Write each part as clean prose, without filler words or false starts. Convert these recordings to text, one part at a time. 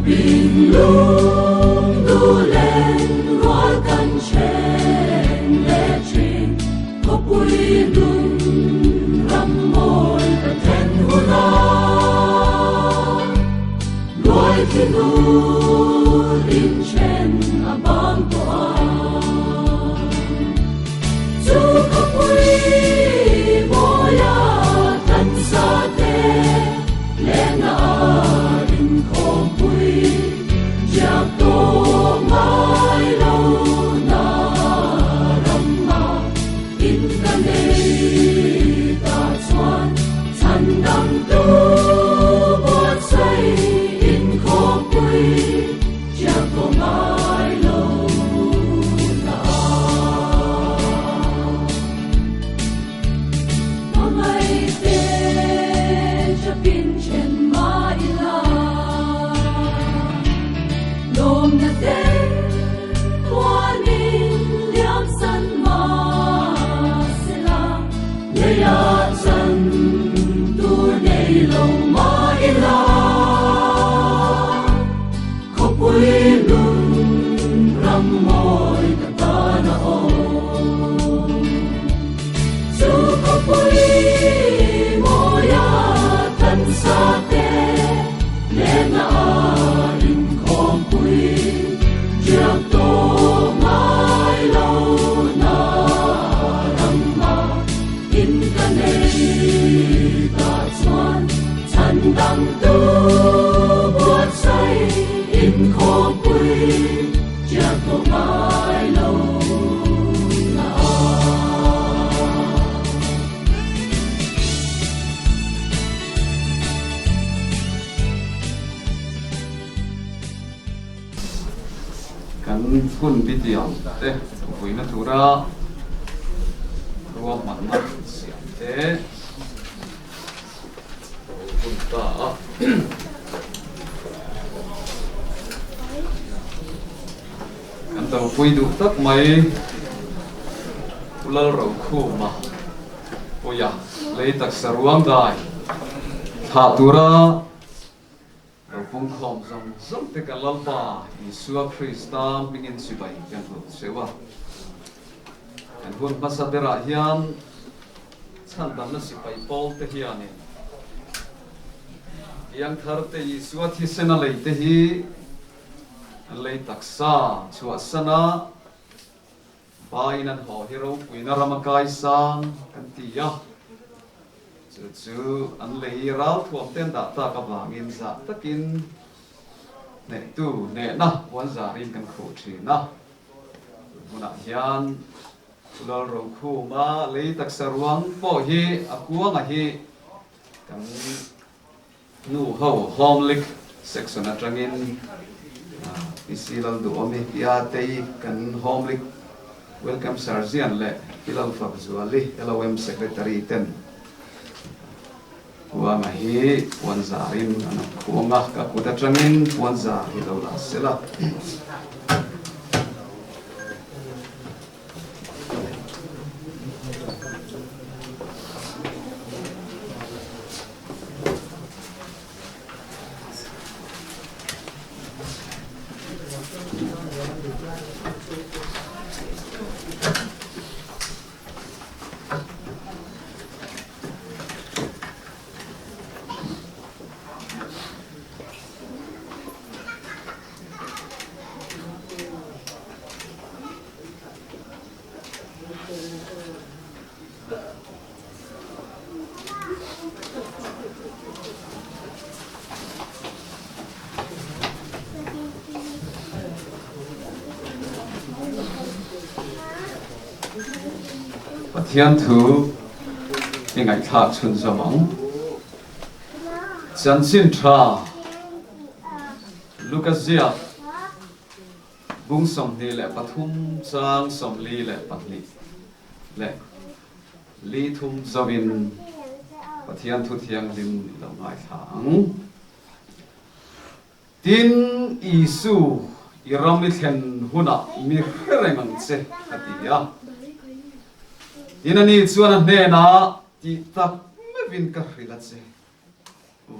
Bình lung du lên gói căn trên lệ trình có bụi lung rắm môi và thèn hôn lối khi nu in trên băng tỏa dù có bụi môi thân xa thế lẽ nào kun video te Vuina tura ruang mana siap te kun ta kan tau pui du tak mai Lalrokhuma Puia lấy tak saruang dai tha tura phum khom zong te kan lalpa Isua Krista mingin sibai kan hu sewa kan hun pasabera hian chandam na sibai pol te hian yang thar te Isua thi sena lei te hi lei taksa chua sana bainan ho hero Vuina ramakai sang kan tia chu an lei rau thuam ten da ta ka wangin za takin ne tu ne na wan za rin kan khu thi na muna hian Lalrokhuma lei tak saruang po hi akuang a hi kan nu ho homlik section atangin isilal du omi ya tei kan homlik welcome sergeant le ilal fa zuali LOM secretary ten Wang ahi puan zarin anak kuangah kakuta trangin puan zari daulah sila. Hian thu ngai thak chun zamang chan sin tha Lucas bung som ni le pathum chang som li le patni le li thum zawin pathian thu thiang lim lo ngai thang tin Isu iram li thlen huna mi khreng che atia Inani chuan ne na ti tak me vin ka hrila che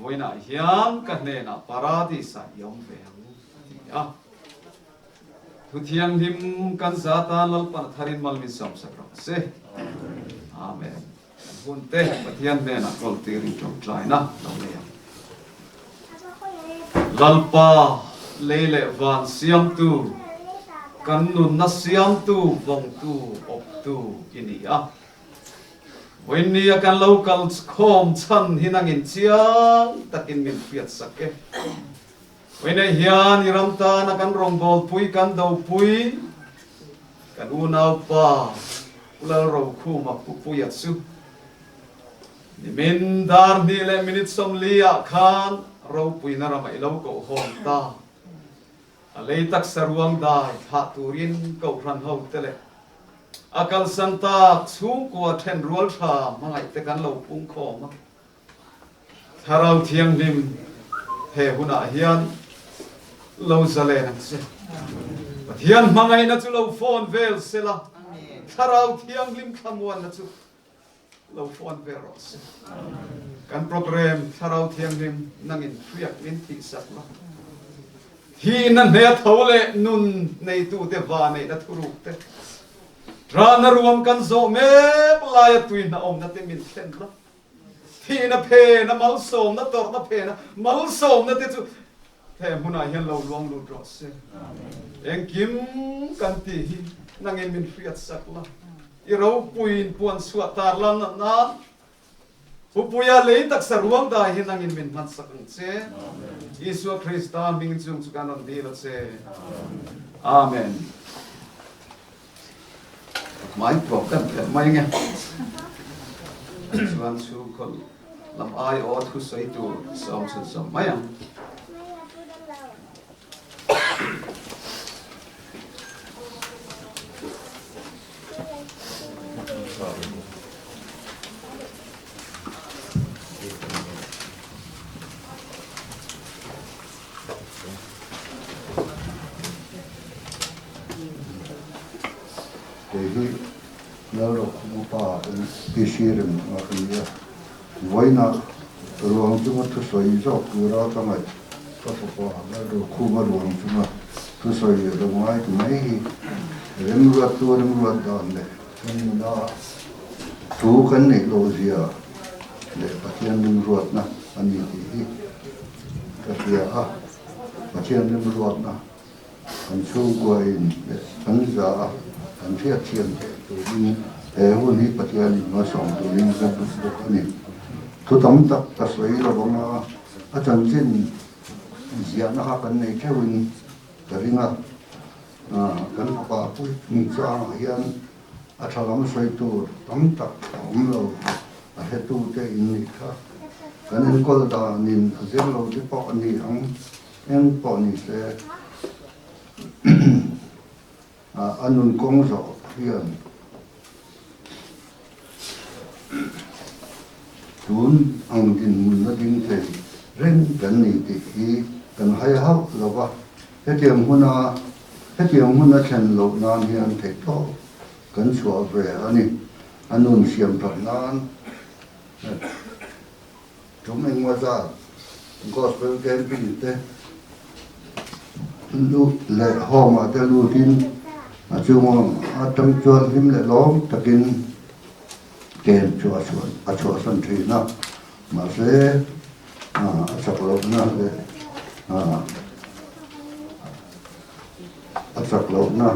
Vuina hiam kan ne na paradisa yom veng thu thiang him kan zatan lalpan tharin malmi som sakra se amen hunte pathian ne na kol tiri trong trai na lalpa lele van siam tu kan nun na siam tu vong tu op tu ini Vuina kan local khom chan hinangin chiang takin min fiat sake Vuina hian iramta na kan rongbol pui kan do pui kan unau pa Lalrokhuma Puia su min dar ni le minute som lia khan Ropuinaah ramai lo ko hom ta alei tak saruang dai tha turin ko ran ho tele akal santa chung ko then rual tha mangai te kan lo pung khoma tharau thiang lim he huna hian lo zale nang se hian mangai na chu lo phone vel sela tharau thiang lim khamwan na chu lo phone vel ros kan program tharau thiang lim nangin thuyak min ti sakla hi na ne thole nun nei tu te wa nei na thuruk te Rana ruam kan zo me playa tuin na om na te min thlen la hi na phe na mal som na tor na phe na mal som na te chu the huna hian lo luang lu ro se eng kim kan ti hi nangin min fiat sakla I ro puin puan suat tar lan na Puia le tak saruang da hi nangin min man sakang che Isu Krista ming chung chu kan on di la che amen mai problem mai nghe chuan chu khol lam ai o thu sei tu som mai ang Lalrokhuma Puia pishirim maria Vuina ruang cuma tu soi jok pura kamai Fapa Lalrokhuma ruang cuma tu soi rumai tu mai remruat dan le na tu kan nei lo zia le pathian remruat na ani ti katia pathian remruat na an chu koin an za an thia thiam tu ni hun hi pathian ma som tu ling kan tu ni tu tam tak ta soi lo banga a chan chin zia na ha kan nei thewin ta ringa kan pa pu ni cha hian a thalam soi tu tam tak lo a he tu te in ni kha kan en kol da nin zel lo ti po ni ang en po ni se anun kong zo hian tun ang din mun na ding te ren kan ni ti hi kan hai hau lo ba hetiam huna chen lo nan hian te to kan chua ve ani anun siam thar nan chúng mình ngoài ra gospel camping te lu le homa te lu tin chung tam chuan him le lom takin ken chua san thi na ma se saklo na le saklo na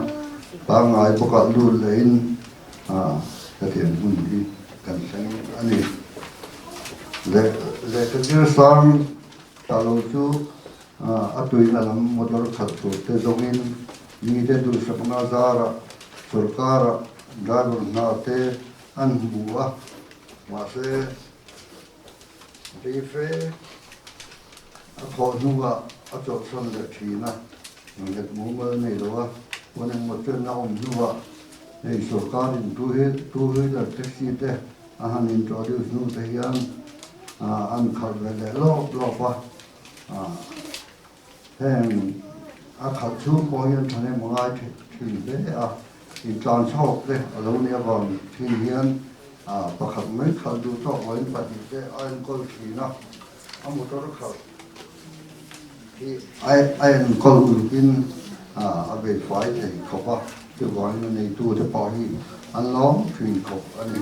ba ngai poka lu lein ta thian hun hi kan sang ani le ka dir sang ta lo chu atui na lam motor khat tu te zongin ni te du sapna zara sarkara driver na te an buwa ma se rife a kho nuwa a chok son le thina nget mu ma nei lo wa wonen mo chen na om nuwa nei sarkarin tu he la taxi te a han introduce nu te hian an khar le lo wa then a khát chú bao nhiêu thằng em mọi thì đấy thì tròn sâu đấy lâu nay còn thì hiện pakhat mấy khát đủ cho với bạn thì đấy anh coi thì nó motor khal ai an kol in a be fai te khopa te wang nei tu te pa hi an long thin khop ani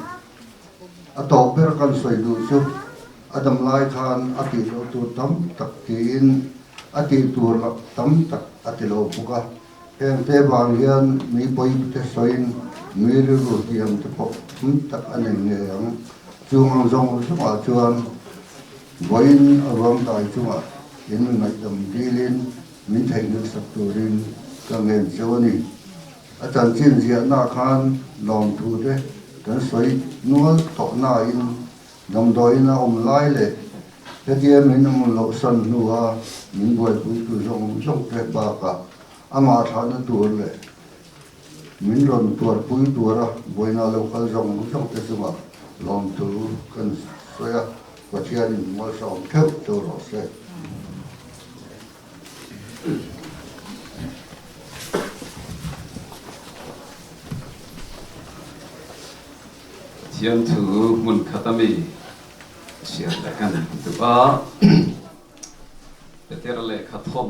a to ber kan soi du chu adam lai khan a ti lo tu tam tak kin a ti tu la tam tak a ti lo puka em te bang hian mi poi te soin mi ru tiam te po tak an nge ang chung zong chu ma chuan voin arom dai chu ma in ngai dam dilin min thai nu sak turin ka ngem choni atan chin zia na khan lom thu de kan soi nual to na in dam doi na lai le te dia min mun lo san nuwa min boi pui tu zong te ba ka ama tha na tur le min ron tur pui tura boina lo kal zong te chu ma lom thu kan soya Patian mo som thep to ro se Tian thu mun khatami sia la kan tupa peter le khathom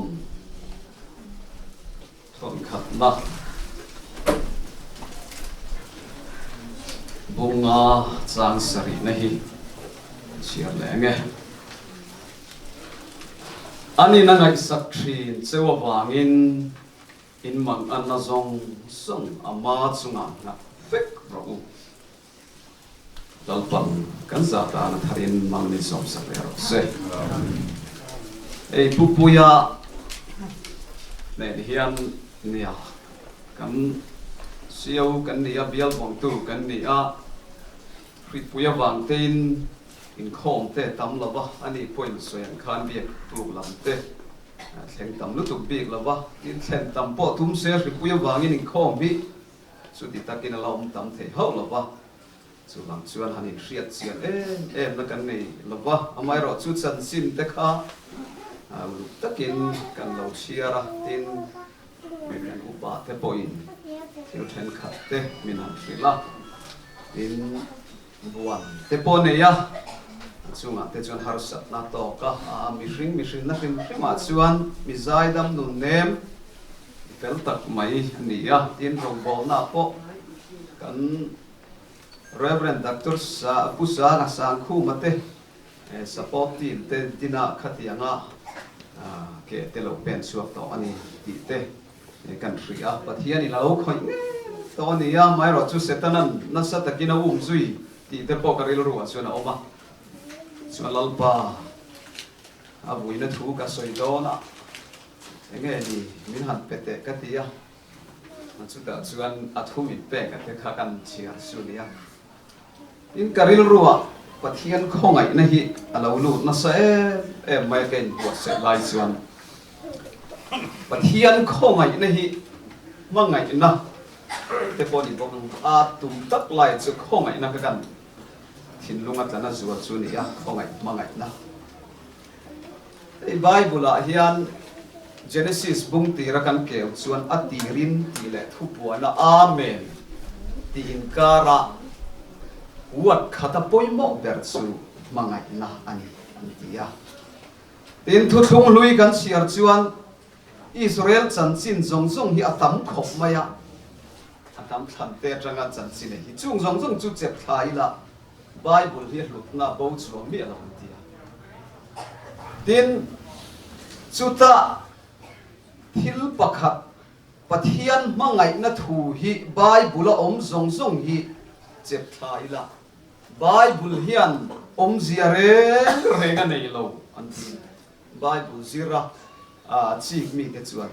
thon khatna bunga chang sari nahi sia lenge ani na ngai sak thrin chewa wangin in mang an na zong song ama chunga na fek ro dalpang kan za ta na tharin mang ni som sak ro se ei pupuia ne hian nia kan siau kan nia bial bong tu kan nia rit puia wang tein in khom te tam lova ani point soyan khan bi tu lam te thleng tam lu tu bi lova in thleng tam po tum se ri puya wangin in khom bi chu ti takin alom tam the ho lova chu lang chuan hanin riat chian em na kan nei lova amai ro chu chan sin te kha lu takin kan lo siara tin min upa te point thil then khat te min han rila in buan te po ne ya chunga te chuan har sat na to ka mi hring na rim ma chuan mi zai dam nu nem tel tak mai ni ya tin rong bol na po kan reverend doctor sa pusa na sang khu mate support team te dina khatianga ke te lo pen suak to ani ti te kan ria pathiani lo khoi to ni ya mai ro chu setanan na satakina zui ti te po karil ruwa chuan oma chuan lalpa a vuina thu ka soidona enge ni min han pete ka tia chuta chuan a thumi pe ka te kha kan chia sunia in karil ruwa pathian khongai na hi alo lu na sa mai ken ko se lai chuan pathian khongai na hi mangai na te poni bong a tum tak lai chu khongai na ka kan thin lunga tlana zuwa chu ni ya khongai mangai na ei bible a hian genesis bung ti ra kan ke chuan atirin ti le thupuana amen ti inkara wat khata poimo ber chu mangai na ani tia tin thu thung lui kan siar chuan Israel chan chin zong hi atam khop maya atam than te tanga chan chin hi chung zong chu chep thai la Bible hi lutna bo chuang mi ala tia tin chuta thil pakhat pathian mangai na thu hi Bible om zong hi chep thai la Bible hian om ziare renga nei lo an Bible zira chik mi te chuan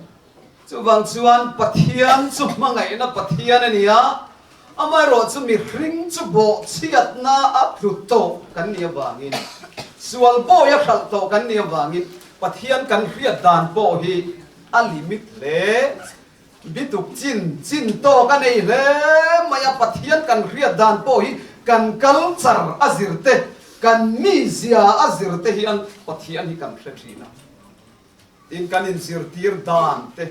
chuwang chuan pathian chu mangai na pathian ania amai ro chu mi hring chu bo chiat na a thluto kan nia wangin sual bo ya khal to kan nia wangin pathian kan riat dan bo hi a limit le bituk chin to kan ei le maya pathian kan riat dan bo hi kan culture azirte kan mizia azirte hi an pathian hi kan threina in kan in zirtir dan te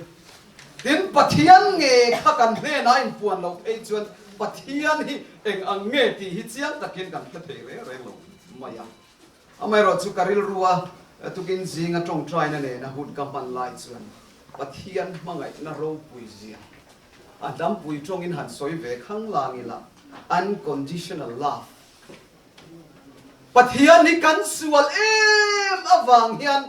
tin pathian nge kha kan hne na in puan lo ei chuan pathian hi eng ang nge ti hi chiang takin kan thei re lo maya amai ro chu karil ruwa tukin zinga trong try na ne na hut kaman lai chuan pathian mangai na ro pui zia adam pui trong in han soi ve khang langila unconditional love pathian ni kan sual em awang hian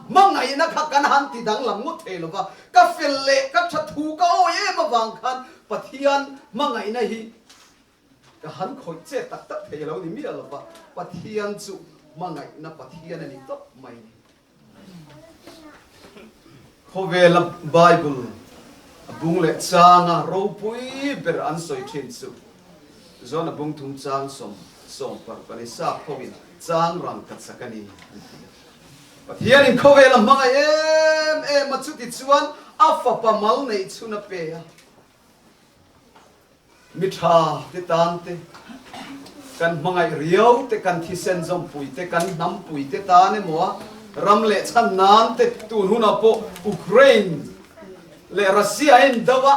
mangai na khakan han ti dang lam ngot thelo wa ka felle ka thathu ka o em awang khan pathian mangai na hi ka han khoi che tak tak thelo ni mi ala wa pathian chu mangai na pathian ani top mai Hovela Bible bung le changa ropui ber an soi thin su zona bung thung chang som par parisa khowin chang rang kat sakani pathian in hovela mangai em machuti chuan Fapa mal nei chuna pe ya mitha te tante kan mangai riau te kan thisen zom pui te kan nam pui te ta ne mo ramle chan nan te tun huna po Ukraine le Russia in dawa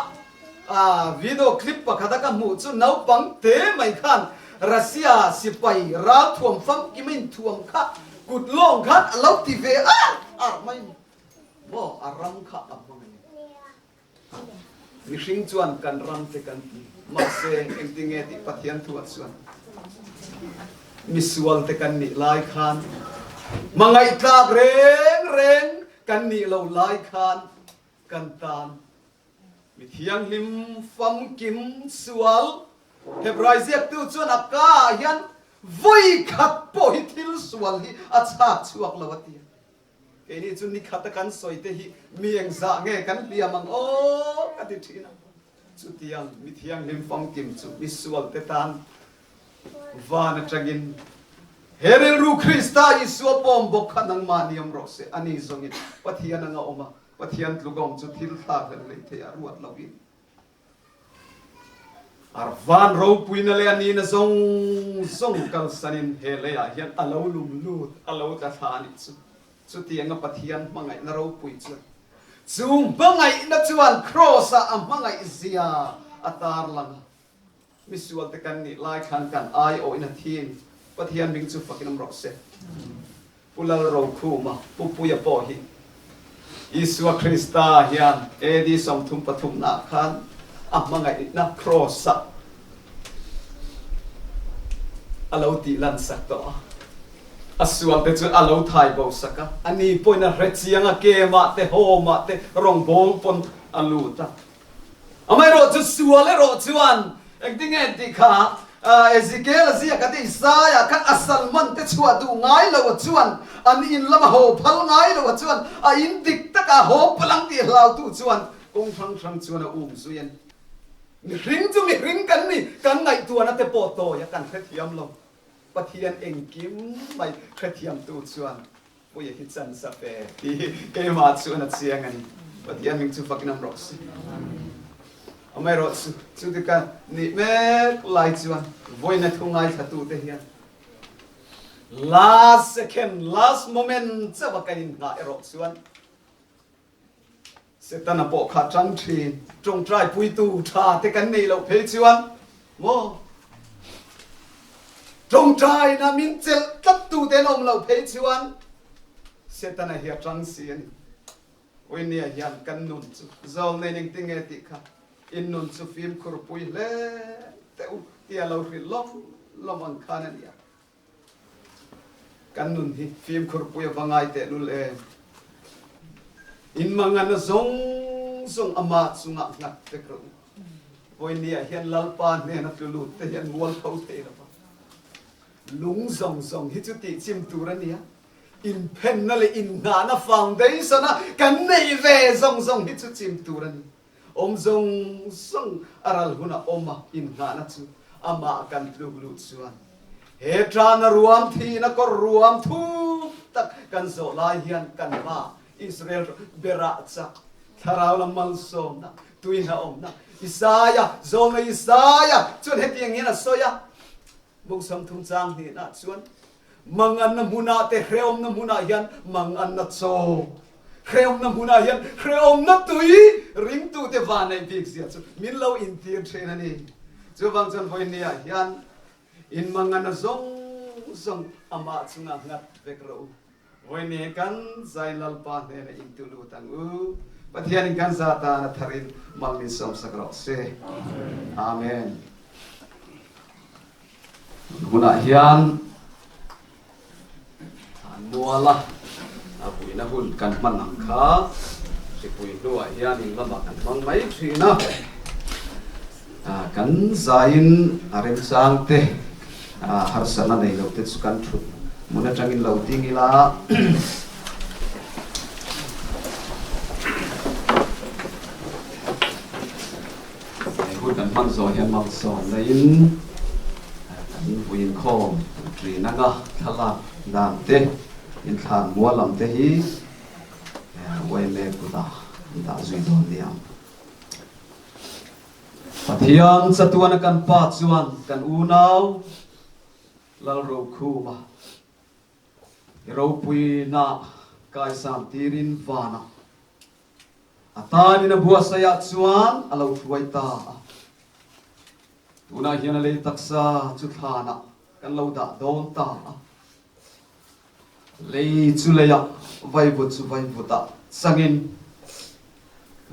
video clip pakhata ka mu chu nau pang te mai khan Russia sipai ra thuam fam kimin thuam kha kut long khat alo ti ve mai bo aram kha amang ni hring chuan kan ram te kan ma se engtinge ti pathian thuat chuan misual te kan ni lai khan mangai tlak reng kan ni lo lai khan kan tan mi thiang lim fam kim sual hebrai zek tu chuan aka hian voi khat po hi thil sual hi acha chuak lawati ke ni chun ni khata kan soite hi mieng za nge kan liamang o kati thina chu tiang mi thiang lim fam kim chu mi sual te tan vana tragin Heril ru Krista Isu pom bok khanang maniam rose ani zongin pathian anga oma pathian tlugom chu thil tha kan le the aruat lawin arvan ro puina le ani na zong kalsanin hele ya hian alo lum lut alo ta thani chu tianga pathian mangai na ro pui chu bangai na chuan cross a mangai zia atar lang misual te kan ni lai khan kan ai o ina thin pathian bing chu fakinam rose Lalrokhuma Puia pohi Isua Krista hian edi som thum pathum na khan mangai na cross alo ti lan sak to asuam te chu alo thai bo saka ani poina rechianga ke ma te ho ma te rong bol pon aluta amai ro chu suale ro chuan engting enti kha Ezekiel azia kati Isaiah kat asalman te chua du ngai lo chuan an in lama ho phal ngai lo chuan a in dik taka ho palang ti hlau tu chuan kong thang chuan a zuyen mi ring kan ni kan ngai tuana te po to ya kan khethiam lo pathian engkim mai khethiam tu chuan puya hi chan sa pe ti ke ma chuan a chiang ani pathian ming chu fakinam rocks amai ro chu ti ka ni me lai chuan Vuina thungai thatu te hian last second last moment chawa kain nga ero chuan setana po kha chang thi trong trai pui tu tha te kan nei lo phe chuan mo trong trai na min chel tat tu te nom lo phe chuan setana hi chang si ani oinia hian kan nun chu zol nei ning tinge ti kha in nun chu film khur pui le te u tia lo ri lom an khan ania kan nun hi film khur pui wangai te lu le in mangan zong ama chunga ngat te kro oinia hian lalpa ne na tulu te hian wal khau te ra lung zong hi chu ti chim turania in pen na le in na na foundation na kan nei ve zong hi chu chim turani om zong aral huna oma in na na chu ama kan lu chuan he tran ruam thi na ko ruam thu tak kan zo lai hian kan ma Israel bera cha tharau lam mal som na tuina om na Isaiah zong Isaiah chun he tiang ina soya bung sam thum chang hi na chuan mangan na muna te hreom na muna hian mangan na cho hreom na muna hian hreom na tui ring tu te vanai big sia chu min lo in tir thena ni chu wang chon Vuina hian in mangan na zong ama chunga ngat vekro Vuina kan zai lalpa ne na intulu tangu pathian kan zata na tharin malmi som sakro se amen guna hian thlanmualah Vuina hul kan manang kha sipui nuwa hian in lama kan mang mai thina kan zain Remthanga harsana nei lo te chukan thut muna tangin lo tingila hul kan man zo hian mang so nein kan vuin khom Vuinaah thala dan te in thlanmualam te hi Vuina kuda da zui don diam pathian satuan kan pa chuan kan unau Lalrokhuma Ropuinaah kaisangin tirin vana atani na buasaya chuan alo thuaita tuna hian le taksa chuthana kan lo da don ta le chuleya vai vuta sangin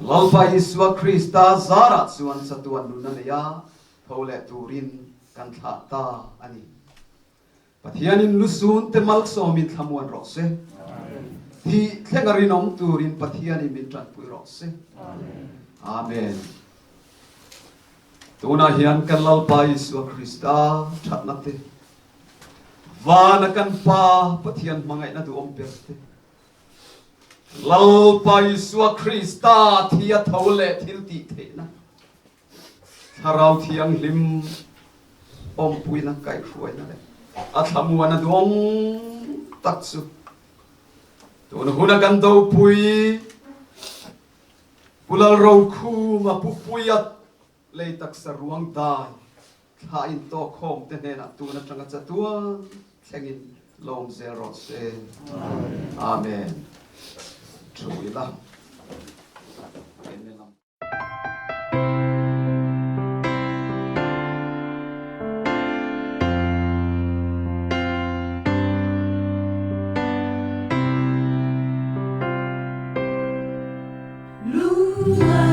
lalpa Iswa Krista zara chuan satuan nuna neya phole turin kan thata ani pathianin lusun te malsomin thamuan rose thi thengarinom turin pathianin min tran pui rose amen tuna hian kan lalpa Iswa Krista thatnate vana kan pa pathian mangai na du omperte lalpa Iswa Krista thia thole thilti thena tharau thiang lim ompui na kai khuai na le athamuana dong taksu tuna huna kan do pui Lalrokhuma Puia le taksa ruang dai tha in to khom te na tuna tanga chatua thengin long zero se amen truila amen Lua